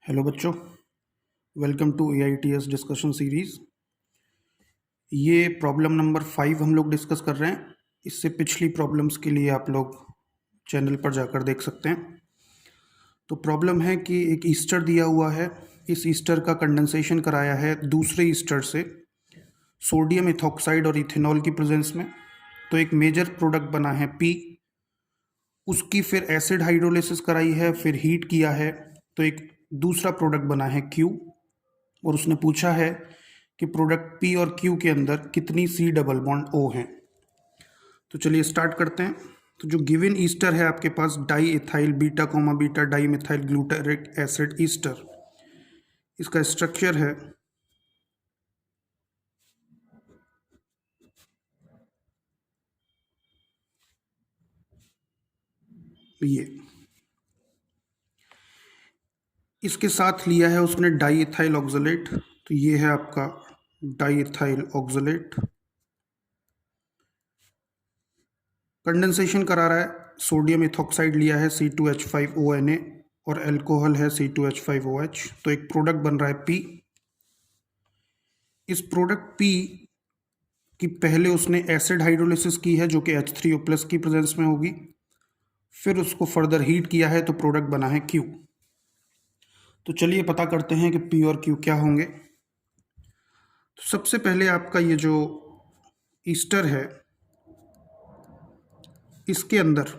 Hello बच्चों, welcome to AITS discussion series. ये problem number 5 हम लोग डिस्कस कर रहे हैं। इससे पिछली प्रॉब्लम्स के लिए आप लोग चैनल पर जाकर देख सकते हैं। तो प्रॉब्लम है कि एक ईस्टर दिया हुआ है। इस ईस्टर का कंडेंसेशन कराया है दूसरे ईस्टर से सोडियम इथॉक्साइड और इथेनॉल की प्रेजेंस में। तो एक मेजर प्रोडक्ट बना है P। उसकी फिर एसिड हाइड्रोलिसिस कराई है, फिर हीट किया है, तो एक दूसरा प्रोडक्ट बना है Q। और उसने पूछा है कि प्रोडक्ट P और Q के अंदर कितनी C डबल बॉन्ड O हैं। तो चलिए स्टार्ट करते हैं। तो जो गिवन ईस्टर है आपके पास diethyl beta comma beta dimethyl glutaric acid ester. इसका स्ट्रक्चर है ये। इसके साथ लिया है उसने डाई इथाइल ऑक्सलेट। तो ये है आपका डाई इथाइल ऑक्सलेट। कंडेंसेशन करा रहा है, सोडियम इथॉक्साइड लिया है C2H5ONA और अल्कोहल है C2H5OH। तो एक प्रोडक्ट बन रहा है P। इस प्रोडक्ट P की पहले उसने एसिड हाइड्रोलिसिस की है जो कि H3O प्लस की प्रेजेंस में होगी। फिर उसको फर्दर हीट किया है तो प्रोडक्ट बना है Q। तो चलिए पता करते हैं कि P और Q क्या होंगे। तो सबसे पहले आपका ये जो ईस्टर है इसके अंदर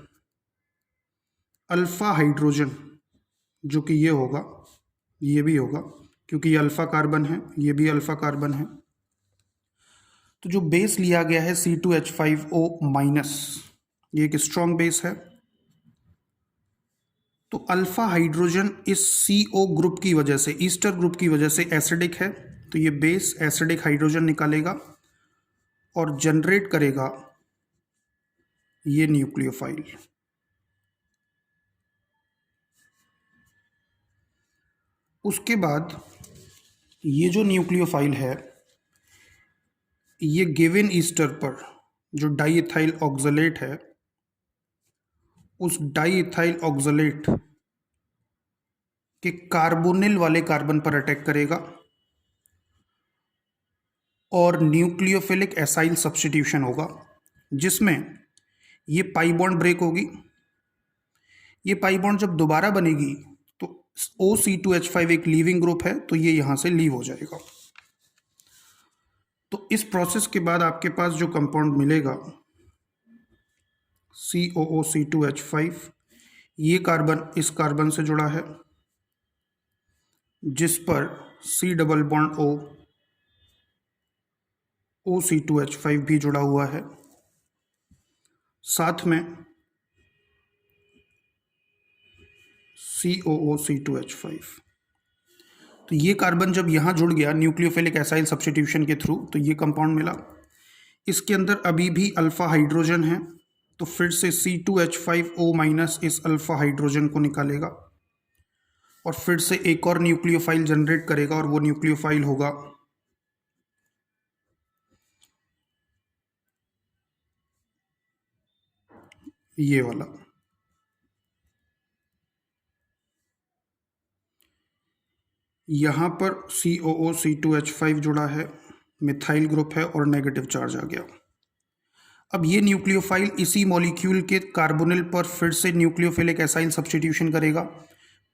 अल्फा हाइड्रोजन जो कि ये होगा, ये भी होगा क्योंकि ये अल्फा कार्बन है, ये भी अल्फा कार्बन है। तो जो बेस लिया गया है C2H5O माइनस, ये एक स्ट्रॉन्ग बेस है। तो अल्फा हाइड्रोजन इस CO ग्रुप की वजह से, ईस्टर ग्रुप की वजह से एसिडिक है। तो ये बेस एसिडिक हाइड्रोजन निकालेगा और जनरेट करेगा ये न्यूक्लियोफाइल। उसके बाद ये जो न्यूक्लियोफाइल है ये गिवन ईस्टर पर जो डाईइथाइल ऑक्सलेट है उस डाईइथाइल ऑक्सलेट के कार्बोनिल वाले कार्बन पर अटैक करेगा और न्यूक्लियोफिलिक एसाइल सब्स्टिट्यूशन होगा जिसमें ये पाई बॉन्ड ब्रेक होगी। ये पाई बॉन्ड जब दोबारा बनेगी तो OC2H5 एक लीविंग ग्रुप है तो ये यहां से लीव हो जाएगा। तो इस प्रोसेस के बाद आपके पास जो कंपाउंड मिलेगा COOC2H5, ये कार्बन इस कार्बन से जुड़ा है जिस पर C double bond O OC2H5 भी जुड़ा हुआ है। साथ में COOC2H5। तो ये कार्बन जब यहाँ जुड़ गया न्यूक्लियोफिलिक एसाइल सब्स्टिट्यूशन के थ्रू तो ये कंपाउंड मिला। इसके अंदर अभी भी अल्फा हाइड्रोजन है तो फिर से C2H5O माइनस इस अल्फा हाइड्रोजन को निकालेगा और फिर से एक और न्यूक्लियोफाइल जनरेट करेगा और वो न्यूक्लियोफाइल होगा ये वाला। यहाँ पर COOC2H5 जुड़ा है, मिथाइल ग्रुप है और नेगेटिव चार्ज आ गया। अब ये न्यूक्लियोफाइल इसी मॉलिक्यूल के कार्बोनिल पर फिर से न्यूक्लियोफिलिक एसाइल सब्स्टिट्यूशन करेगा,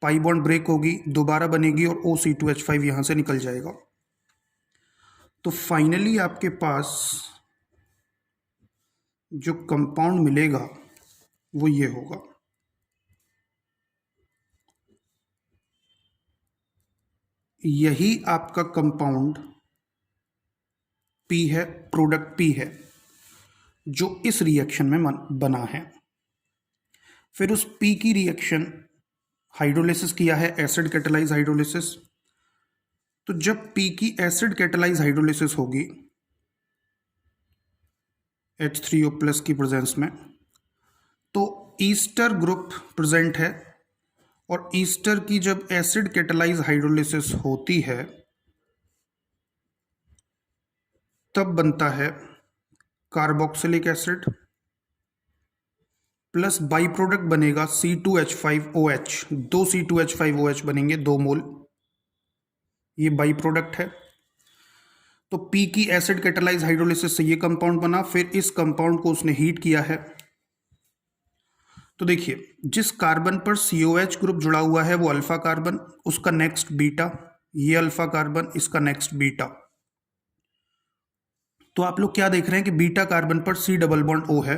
पाई बॉन्ड ब्रेक होगी, दोबारा बनेगी और OC2H5 यहाँ से निकल जाएगा। तो फाइनली आपके पास जो कंपाउंड मिलेगा वो ये होगा। यही आपका कंपाउंड P है, प्रोडक्ट P है जो इस रिएक्शन में बना है। फिर उस P की रिएक्शन हाइड्रोलिसिस किया है, एसिड कैटालाइज हाइड्रोलिसिस। तो जब P की एसिड कैटालाइज हाइड्रोलिसिस होगी H3O प्लस की प्रेजेंस में तो ईस्टर ग्रुप प्रेजेंट है और ईस्टर की जब एसिड कैटालाइज हाइड्रोलिसिस होती है तब बनता है carboxylic acid plus by product बनेगा C2H5OH, 2 C2H5OH बनेंगे 2 मोल, ये बाई प्रोडक्ट है। तो P की एसिड कैटालाइज हाइड्रोलिसिस से ये कंपाउंड बना, फिर इस कंपाउंड को उसने हीट किया है। तो देखिए जिस कार्बन पर COH ग्रुप जुड़ा हुआ है वो अल्फा कार्बन, उसका नेक्स्ट बीटा, ये अल्फा कार्बन, इसका नेक्स्ट बीटा। तो आप लोग क्या देख रहे हैं कि बीटा कार्बन पर C डबल बॉन्ड O है,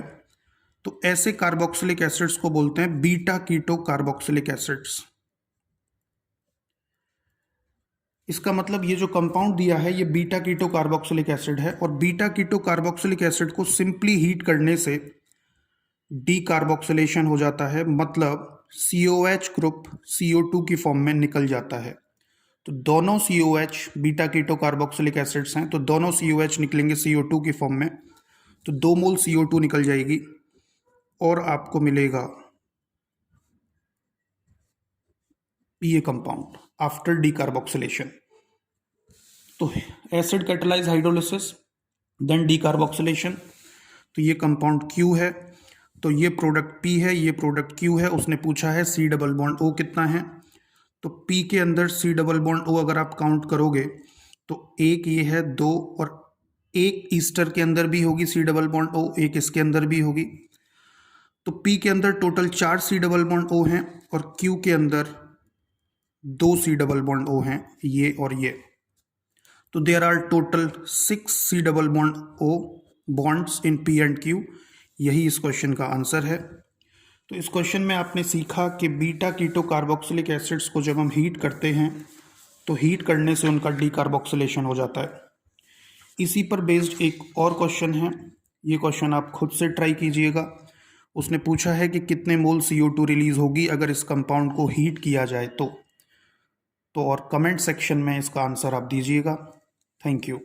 तो ऐसे कार्बोक्सिलिक एसिड्स को बोलते हैं बीटा कीटो कार्बोक्सिलिक एसिड्स। इसका मतलब ये जो कंपाउंड दिया है ये बीटा कीटो कार्बोक्सिलिक एसिड है, और बीटा कीटो कार्बोक्सिलिक एसिड को सिंपली हीट करने से डीकार्बोक्सिलेशन हो जाता है, मतलब COH ग्रुप CO2 की फॉर्म में निकल जाता है। तो दोनों COH beta keto carboxylic acids हैं, तो दोनों COH निकलेंगे CO2 की फॉर्म में, तो 2 मोल CO2 निकल जाएगी और आपको मिलेगा ये कंपाउंड आफ्टर डीकार्बोक्सिलेशन। तो acid catalyse hydrolysis then decarboxylation, तो ये कंपाउंड Q है, तो ये प्रोडक्ट P है, ये प्रोडक्ट Q है। उसने पूछा है C डबल बॉन्ड O कितना है, तो P के अंदर C डबल बॉन्ड O अगर आप काउंट करोगे तो एक ये है, 2, और एक ईस्टर के अंदर भी होगी C डबल बॉन्ड O, एक इसके अंदर भी होगी। तो P के अंदर total 4 C double bond O हैं और Q के अंदर 2 C डबल बॉन्ड O हैं, ये और ये। तो there are total 6 C double bond O bonds in P and Q। यही इस क्वेश्चन का आंसर है। तो इस क्वेश्चन में आपने सीखा कि बीटा कीटो कार्बोक्सिलिक एसिड्स को जब हम हीट करते हैं तो हीट करने से उनका डीकार्बोक्सिलेशन हो जाता है। इसी पर बेस्ड एक और क्वेश्चन है, ये क्वेश्चन आप खुद से ट्राई कीजिएगा। उसने पूछा है कि कितने मोल CO2 रिलीज होगी अगर इस कंपाउंड को हीट किया जाए तो और कमेंट सेक्शन में इसका आंसर आप दीजिएगा। Thank you.